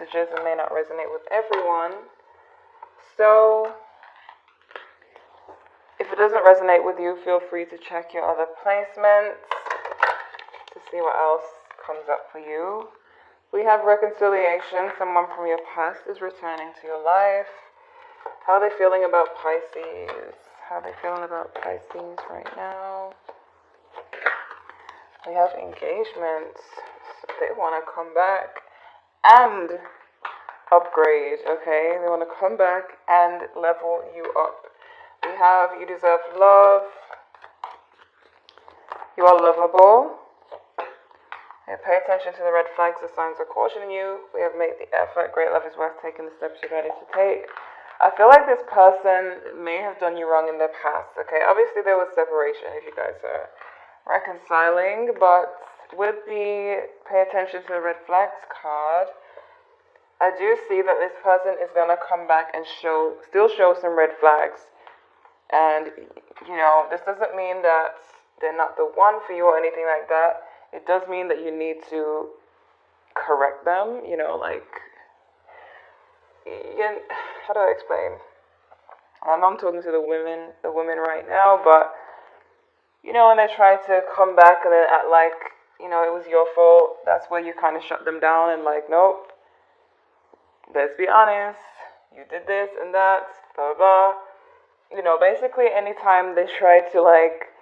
messages and may not resonate with everyone. So if it doesn't resonate with you, feel free to check your other placements to see what else comes up for you. We have reconciliation. Someone from your past is returning to your life. How are they feeling about Pisces? How are they feeling about Pisces right now? We have engagements. So they want to come back and upgrade, okay? They want to come back and level you up. We have you deserve love. You are lovable. Pay attention to the red flags, the signs are cautioning you. We have made the effort. Great love is worth taking the steps you're ready to take. I feel like this person may have done you wrong in the past, okay? Obviously there was separation if you guys are reconciling, but with the pay attention to the red flags card, I do see that this person is going to come back and still show some red flags. And, you know, this doesn't mean that they're not the one for you or anything like that. It does mean that you need to correct them, you know, like, how do I explain? I know I'm talking to the women right now, but, you know, when they try to come back and then act like, you know, it was your fault, that's where you kind of shut them down and like, nope, let's be honest, you did this and that, blah, blah, blah. You know, basically anytime they try to like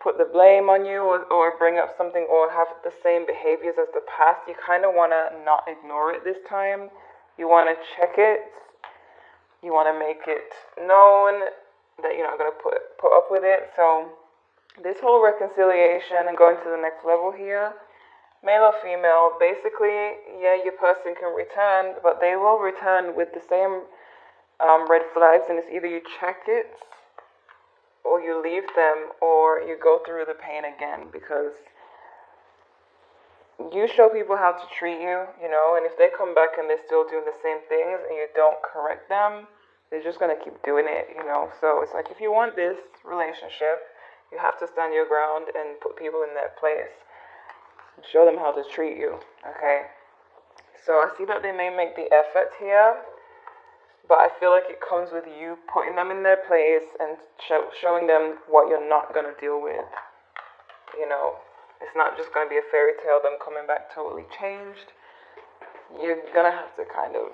put the blame on you or bring up something or have the same behaviors as the past, you kind of want to not ignore it this time. You want to check it. You want to make it known that you're not going to put up with it. So this whole reconciliation and going to the next level here, male or female, basically, yeah, your person can return, but they will return with the same red flags, and it's either you check it or you leave them or you go through the pain again, because you show people how to treat you, you know, and if they come back and they're still doing the same things and you don't correct them, they're just going to keep doing it, you know. So it's like if you want this relationship, you have to stand your ground and put people in their place and show them how to treat you, okay? So I see that they may make the effort here, but I feel like it comes with you putting them in their place and showing them what you're not going to deal with. You know, it's not just going to be a fairy tale, them coming back totally changed. You're going to have to kind of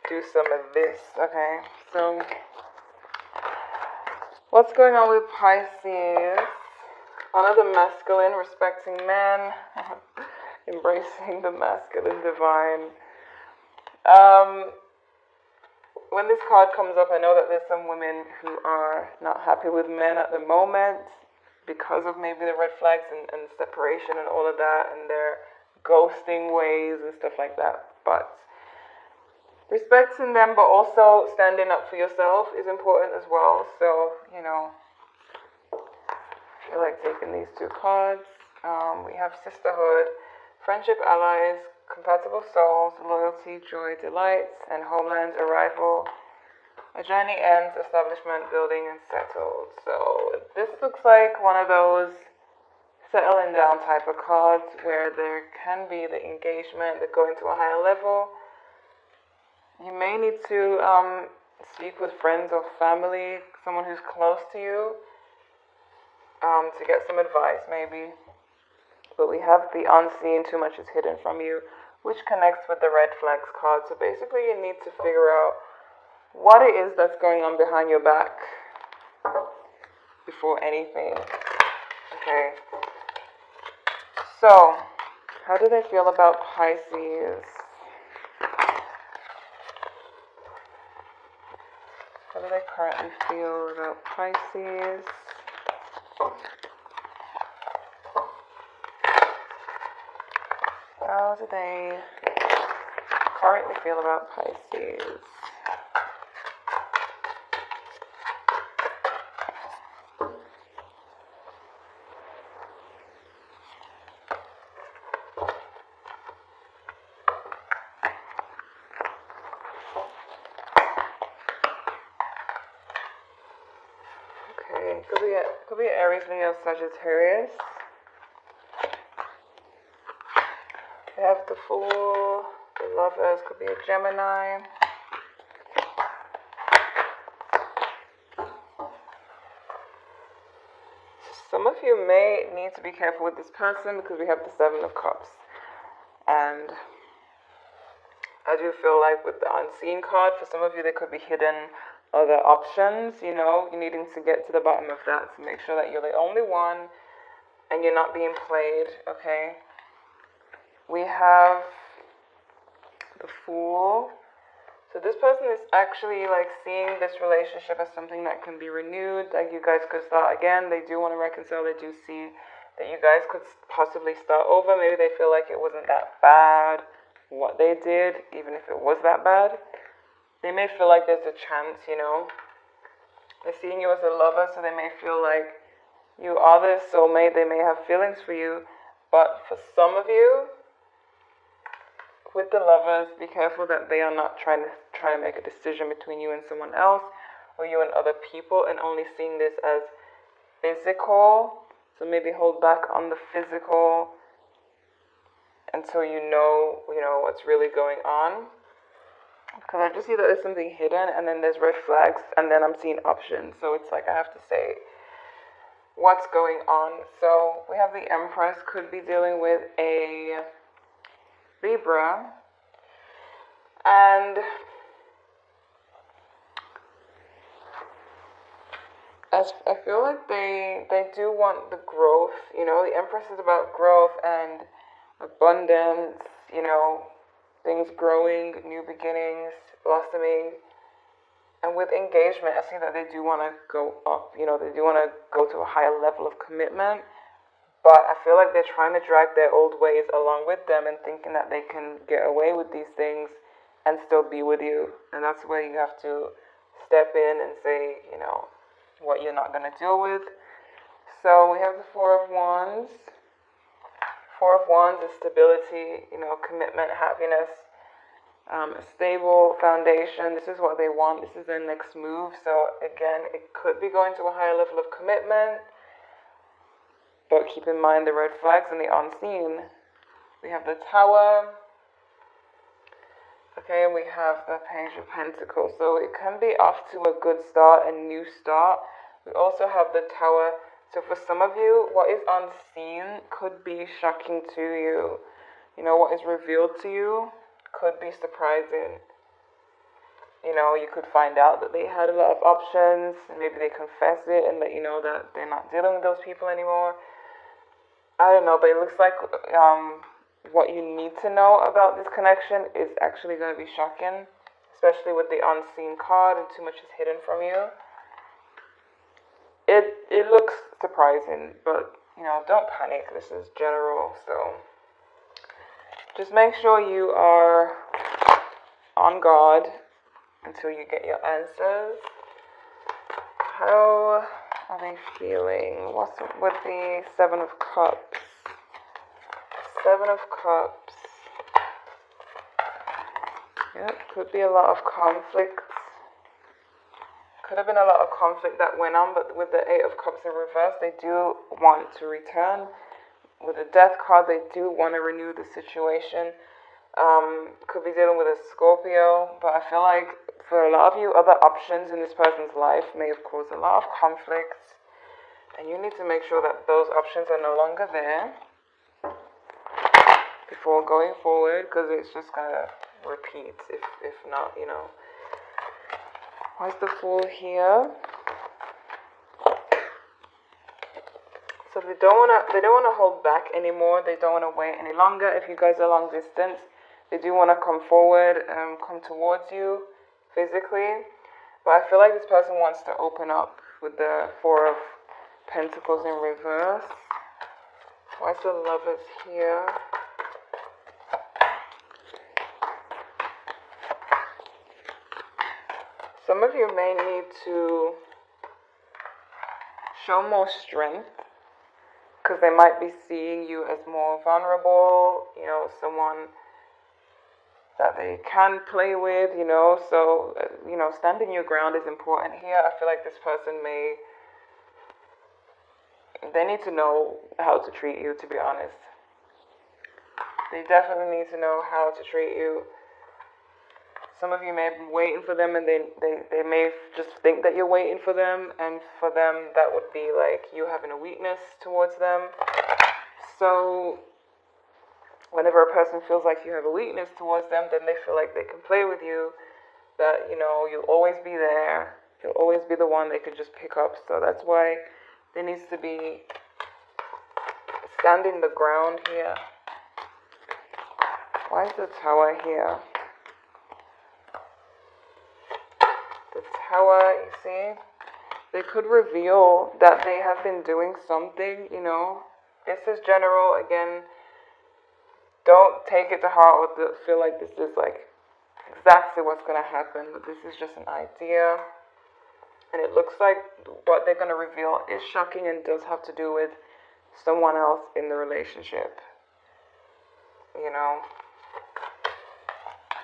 do some of this, okay? So, what's going on with Pisces? Honor the masculine, respecting men. Embracing the masculine divine. When this card comes up, I know that there's some women who are not happy with men at the moment because of maybe the red flags and separation and all of that and their ghosting ways and stuff like that. But respecting them, but also standing up for yourself is important as well. So, you know, I feel like taking these two cards. We have sisterhood, friendship, allies, compatible souls, loyalty, joy, delights, and homeland, arrival. A journey ends, establishment, building, and settled. So this looks like one of those settling down type of cards where there can be the engagement that going to a higher level. You may need to speak with friends or family, someone who's close to you, to get some advice maybe. But we have the unseen, too much is hidden from you, which connects with the red flags card. So basically you need to figure out what it is that's going on behind your back before anything. Okay. So, how do they feel about Pisces? How do they currently feel about Pisces? How do they currently feel about Pisces? Okay, could be Aries, Leo, Sagittarius. We have the Fool, the Lovers, could be a Gemini. Some of you may need to be careful with this person because we have the Seven of Cups. And I do feel like with the Unseen card, for some of you there could be hidden other options, you know, you're needing to get to the bottom of that to make sure that you're the only one and you're not being played, okay? We have the Fool. So this person is actually like seeing this relationship as something that can be renewed, like you guys could start again. They do want to reconcile. They do see that you guys could possibly start over. Maybe they feel like it wasn't that bad what they did, even if it was that bad. They may feel like there's a chance, you know. They're seeing you as a lover, so they may feel like you are their soulmate. They may have feelings for you, but for some of you, with the Lovers, be careful that they are not trying to make a decision between you and someone else, or you and other people, and only seeing this as physical. So maybe hold back on the physical until you know what's really going on. Because I just see that there's something hidden, and then there's red flags, and then I'm seeing options. So it's like I have to say what's going on. So we have the Empress, could be dealing with a Libra, and as I feel like they do want the growth, you know. The Empress is about growth and abundance, you know, things growing, new beginnings, blossoming. And with engagement, I see that they do want to go up, you know, they do want to go to a higher level of commitment. But I feel like they're trying to drag their old ways along with them and thinking that they can get away with these things and still be with you. And that's where you have to step in and say, you know, what you're not going to deal with. So we have the Four of Wands. Four of Wands is stability, you know, commitment, happiness, a stable foundation. This is what they want. This is their next move. So again, it could be going to a higher level of commitment. But keep in mind the red flags and the unseen. We have the Tower. Okay, and we have the Page of Pentacles. So it can be off to a good start, a new start. We also have the Tower. So for some of you, what is unseen could be shocking to you. You know, what is revealed to you could be surprising. You know, you could find out that they had a lot of options, and maybe they confess it and let you know that they're not dealing with those people anymore. I don't know, but it looks like what you need to know about this connection is actually going to be shocking, especially with the unseen card and too much is hidden from you. It looks surprising, but, you know, don't panic. This is general, so just make sure you are on guard until you get your answers. How are they feeling? What's with the Seven of Cups? Seven of Cups. Yep, could be a lot of conflict. Could have been a lot of conflict that went on, but with the Eight of Cups in reverse, they do want to return. With the Death card, they do want to renew the situation. Could be dealing with a Scorpio, but I feel like for a lot of you, other options in this person's life may have caused a lot of conflict, and you need to make sure that those options are no longer there before going forward, because it's just gonna repeat if not, you know. Why's the Fool here? So they don't wanna hold back anymore. They don't wanna wait any longer. If you guys are long distance, they do wanna come forward and come towards you physically. But I feel like this person wants to open up with the Four of Pentacles in reverse. Why's the Lovers here? Some of you may need to show more strength, because they might be seeing you as more vulnerable, you know, someone that they can play with, you know. So, you know, standing your ground is important here. I feel like this person they need to know how to treat you, to be honest. They definitely need to know how to treat you. Some of you may have been waiting for them, and they may just think that you're waiting for them, and for them that would be like you having a weakness towards them. So whenever a person feels like you have a weakness towards them, then they feel like they can play with you, that, you'll always be there. You'll always be the one they could just pick up. So that's why there needs to be standing the ground here. Why is the Tower here? The Tower, you see, they could reveal that they have been doing something, This is general. Again, don't take it to heart or feel like this is like exactly what's going to happen. But this is just an idea. And it looks like what they're going to reveal is shocking and does have to do with someone else in the relationship.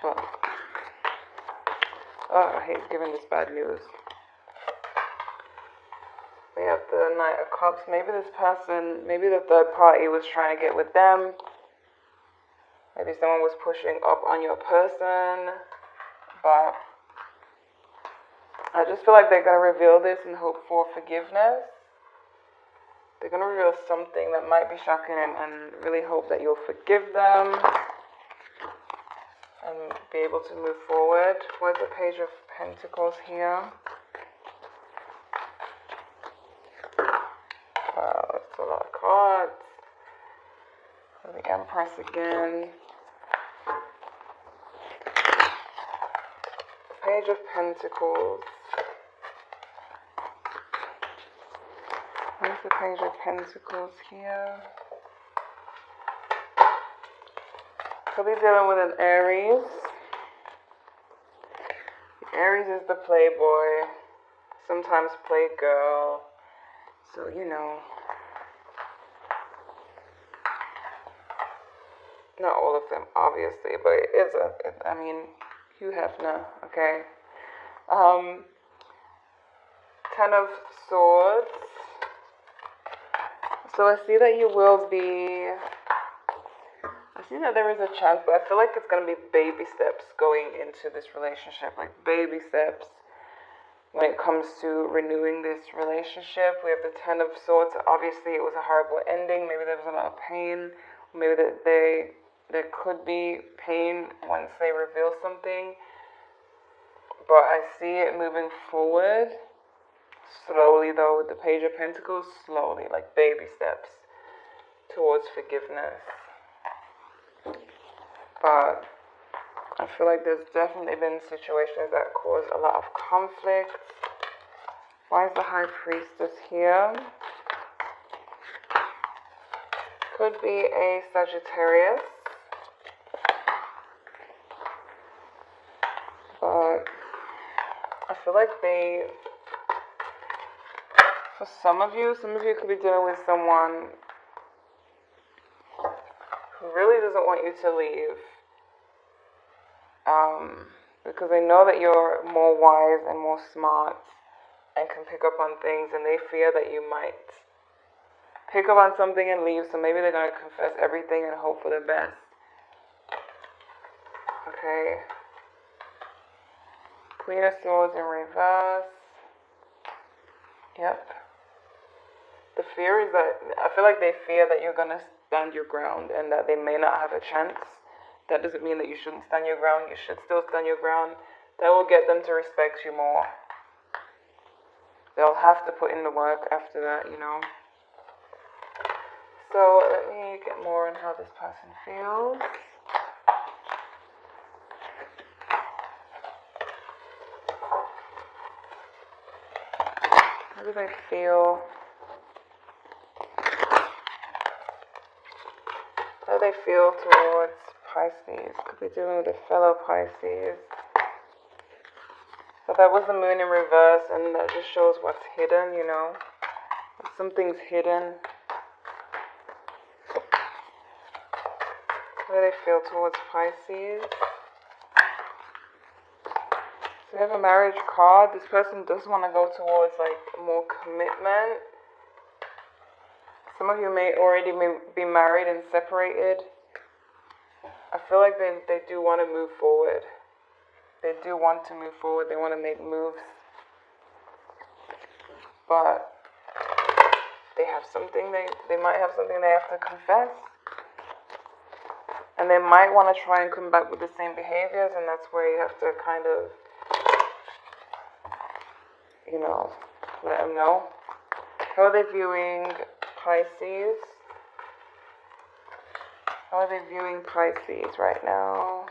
But, I hate giving this bad news. We have the Knight of Cups. Maybe this person, maybe the third party was trying to get with them. Maybe someone was pushing up on your person. But I just feel like they're going to reveal this and hope for forgiveness. They're going to reveal something that might be shocking and really hope that you'll forgive them and be able to move forward. Where's the Page of Pentacles here? Wow, that's a lot of cards. The Empress again. Page of Pentacles. Where's the Page of Pentacles here? Could be dealing with an Aries. Aries is the playboy, sometimes playgirl. So, not all of them, obviously, but it is Hugh Hefner, okay? Ten of Swords. So I see that you will be... I see that there is a chance, but I feel like it's going to be baby steps going into this relationship. Like baby steps when it comes to renewing this relationship. We have the Ten of Swords. Obviously, it was a horrible ending. Maybe there was a lot of pain. Maybe there could be pain once they reveal something. But I see it moving forward. Slowly, though, with the Page of Pentacles. Slowly, like baby steps towards forgiveness. But I feel like there's definitely been situations that cause a lot of conflict. Why is the High Priestess here? Could be a Sagittarius. But I feel like for some of you could be dealing with someone who really doesn't want you to leave. Because they know that you're more wise and more smart and can pick up on things, and they fear that you might pick up on something and leave, so maybe they're going to confess everything and hope for the best. Okay. Queen of Swords in reverse. Yep. The fear is that, I feel like they fear that you're going to stand your ground and that they may not have a chance. That doesn't mean that you shouldn't stand your ground. You should still stand your ground. That will get them to respect you more. They'll have to put in the work after that, So let me get more on how this person feels. How do they feel? How do they feel towards Pisces? Could be dealing with a fellow Pisces. But that was the Moon in reverse, and that just shows what's hidden, Something's hidden. How do they feel towards Pisces? So we have a marriage card. This person does want to go towards more commitment. Some of you may already be married and separated. I feel like they do want to move forward. They do want to move forward. They want to make moves. But they have something, they might have something they have to confess. And they might want to try and come back with the same behaviors, and that's where you have to kind of, let them know. How are they viewing Pisces? How are they viewing Pisces right now?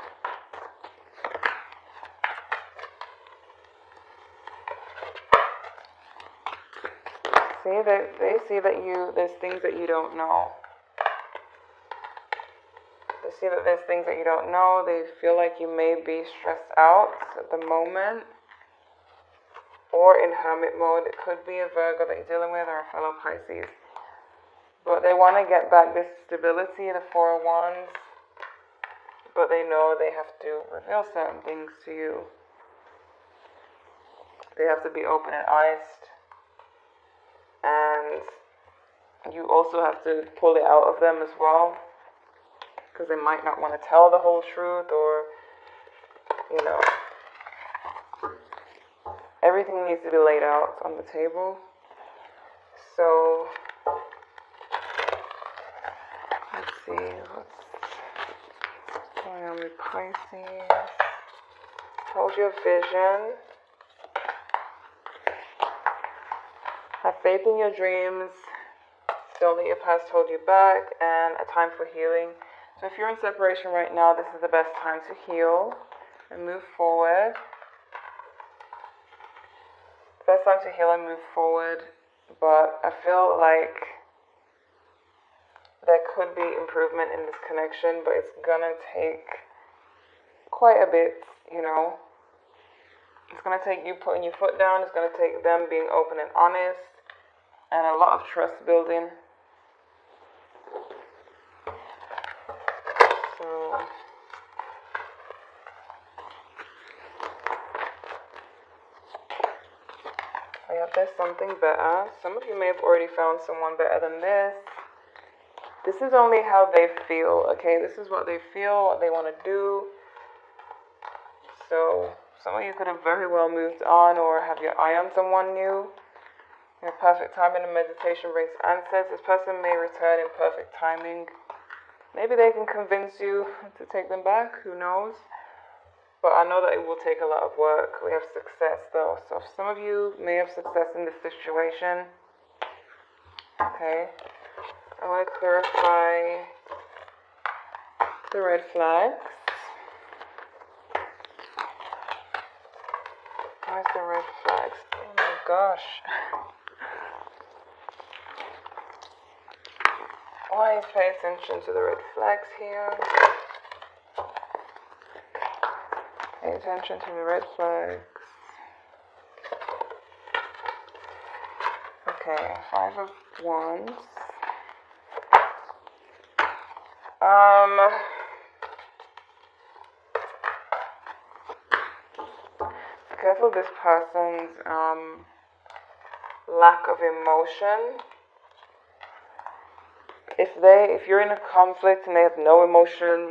See, they see that there's things that you don't know. They see that there's things that you don't know. They feel like you may be stressed out at the moment. Or in hermit mode. It could be a Virgo that you're dealing with or a fellow Pisces. But they want to get back this stability, the Four of Wands. But they know they have to reveal certain things to you. They have to be open and honest. And you also have to pull it out of them as well. Because they might not want to tell the whole truth, or, everything needs to be laid out on the table. So, let's see, what's going on with Pisces? Told you a vision. Have faith in your dreams. Don't let your past hold you back. And a time for healing. So if you're in separation right now, this is the best time to heal and move forward. Best time to heal and move forward. But I feel like there could be improvement in this connection, but it's gonna take quite a bit, It's gonna take you putting your foot down. It's gonna take them being open and honest, and a lot of trust building. So there's something better. Some of you may have already found someone better than this. This is only how they feel, okay? This is what they feel, what they want to do. So some of you could have very well moved on or have your eye on someone new. Your perfect timing and meditation brings answers. This person may return in perfect timing. Maybe they can convince you to take them back, who knows? But I know that it will take a lot of work. We have success though. So some of you may have success in this situation. Okay. I want to clarify the red flags. Where's the red flags? Oh my gosh. Always pay attention to the red flags here. Pay attention to the red flags. Okay, 5 of Wands. Careful this person's lack of emotion. If you're in a conflict and they have no emotion,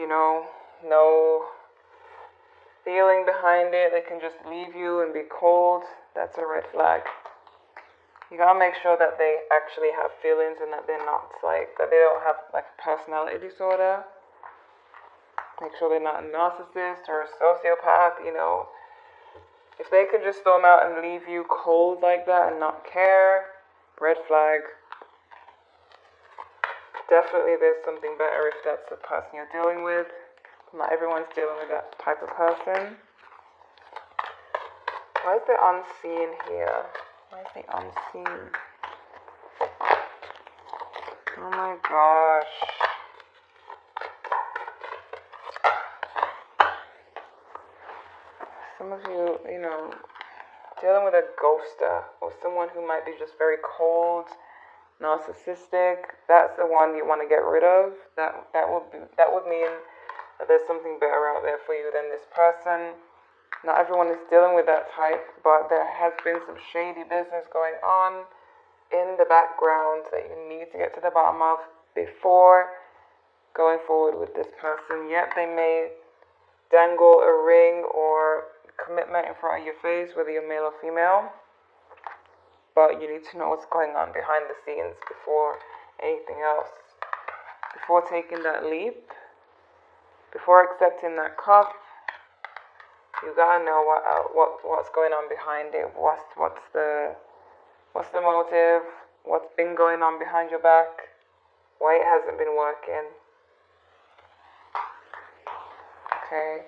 no feeling behind it, they can just leave you and be cold, that's a red flag. You gotta make sure that they actually have feelings and that they're not that they don't have a personality disorder. Make sure they're not a narcissist or a sociopath, If they could just storm out and leave you cold like that and not care, red flag. Definitely there's something better if that's the person you're dealing with. Not everyone's dealing with that type of person. Why is the unseen here? Why is the unseen? Oh my gosh. Some of you, dealing with a ghoster or someone who might be just very cold, narcissistic, that's the one you want to get rid of. That would mean that there's something better out there for you than this person. Not everyone is dealing with that type, but there has been some shady business going on in the background that you need to get to the bottom of before going forward with this person. Yet they may dangle a ring or commitment in front of your face, whether you're male or female. But you need to know what's going on behind the scenes before anything else. Before taking that leap, before accepting that cup, you gotta know what's going on behind it. What's the motive? What's been going on behind your back? Why it hasn't been working? Okay,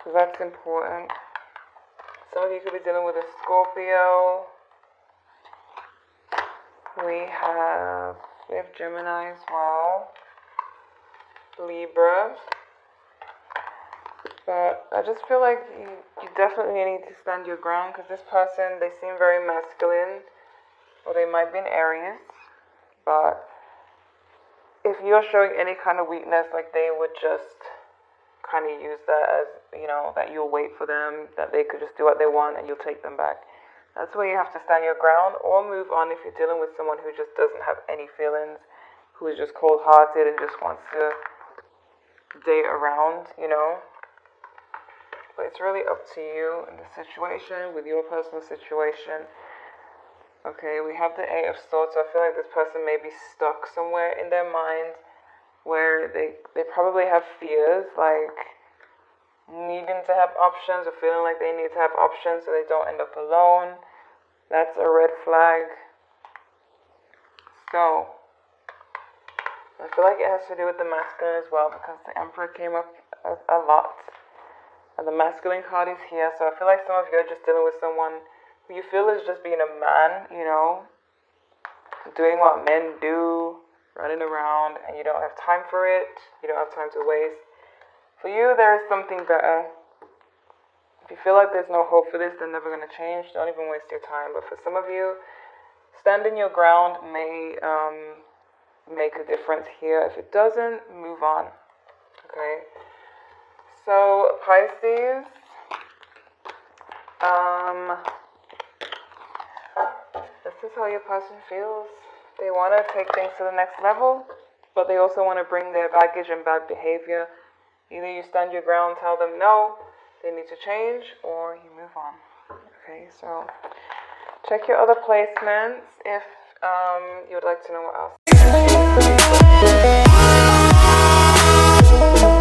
so that's important. Some of you could be dealing with a Scorpio. We have Gemini as well, Libra. But I just feel like you definitely need to stand your ground, because this person, they seem very masculine, or they might be an Aries. But if you're showing any kind of weakness, like they would just kind of use that as, that you'll wait for them, that they could just do what they want and you'll take them back. That's where you have to stand your ground, or move on if you're dealing with someone who just doesn't have any feelings, who is just cold-hearted and just wants to date around, But it's really up to you in the situation, with your personal situation. Okay, we have the Eight of Swords, so I feel like this person may be stuck somewhere in their mind where they probably have fears, like needing to have options, or feeling like they need to have options so they don't end up alone. That's a red flag. So, I feel like it has to do with the masculine as well, because the Emperor came up a lot. And the masculine card is here, so I feel like some of you are just dealing with someone who you feel is just being a man, doing what men do, running around, and you don't have time for it, you don't have time to waste. For you, there is something better. If you feel like there's no hope for this, they're never going to change, don't even waste your time. But for some of you, standing your ground may make a difference here. If it doesn't, move on, okay? So, Pisces, this is how your person feels. They want to take things to the next level, but they also want to bring their baggage and bad behavior. Either you stand your ground, tell them no, they need to change, or you move on. Okay, so check your other placements if you would like to know what else.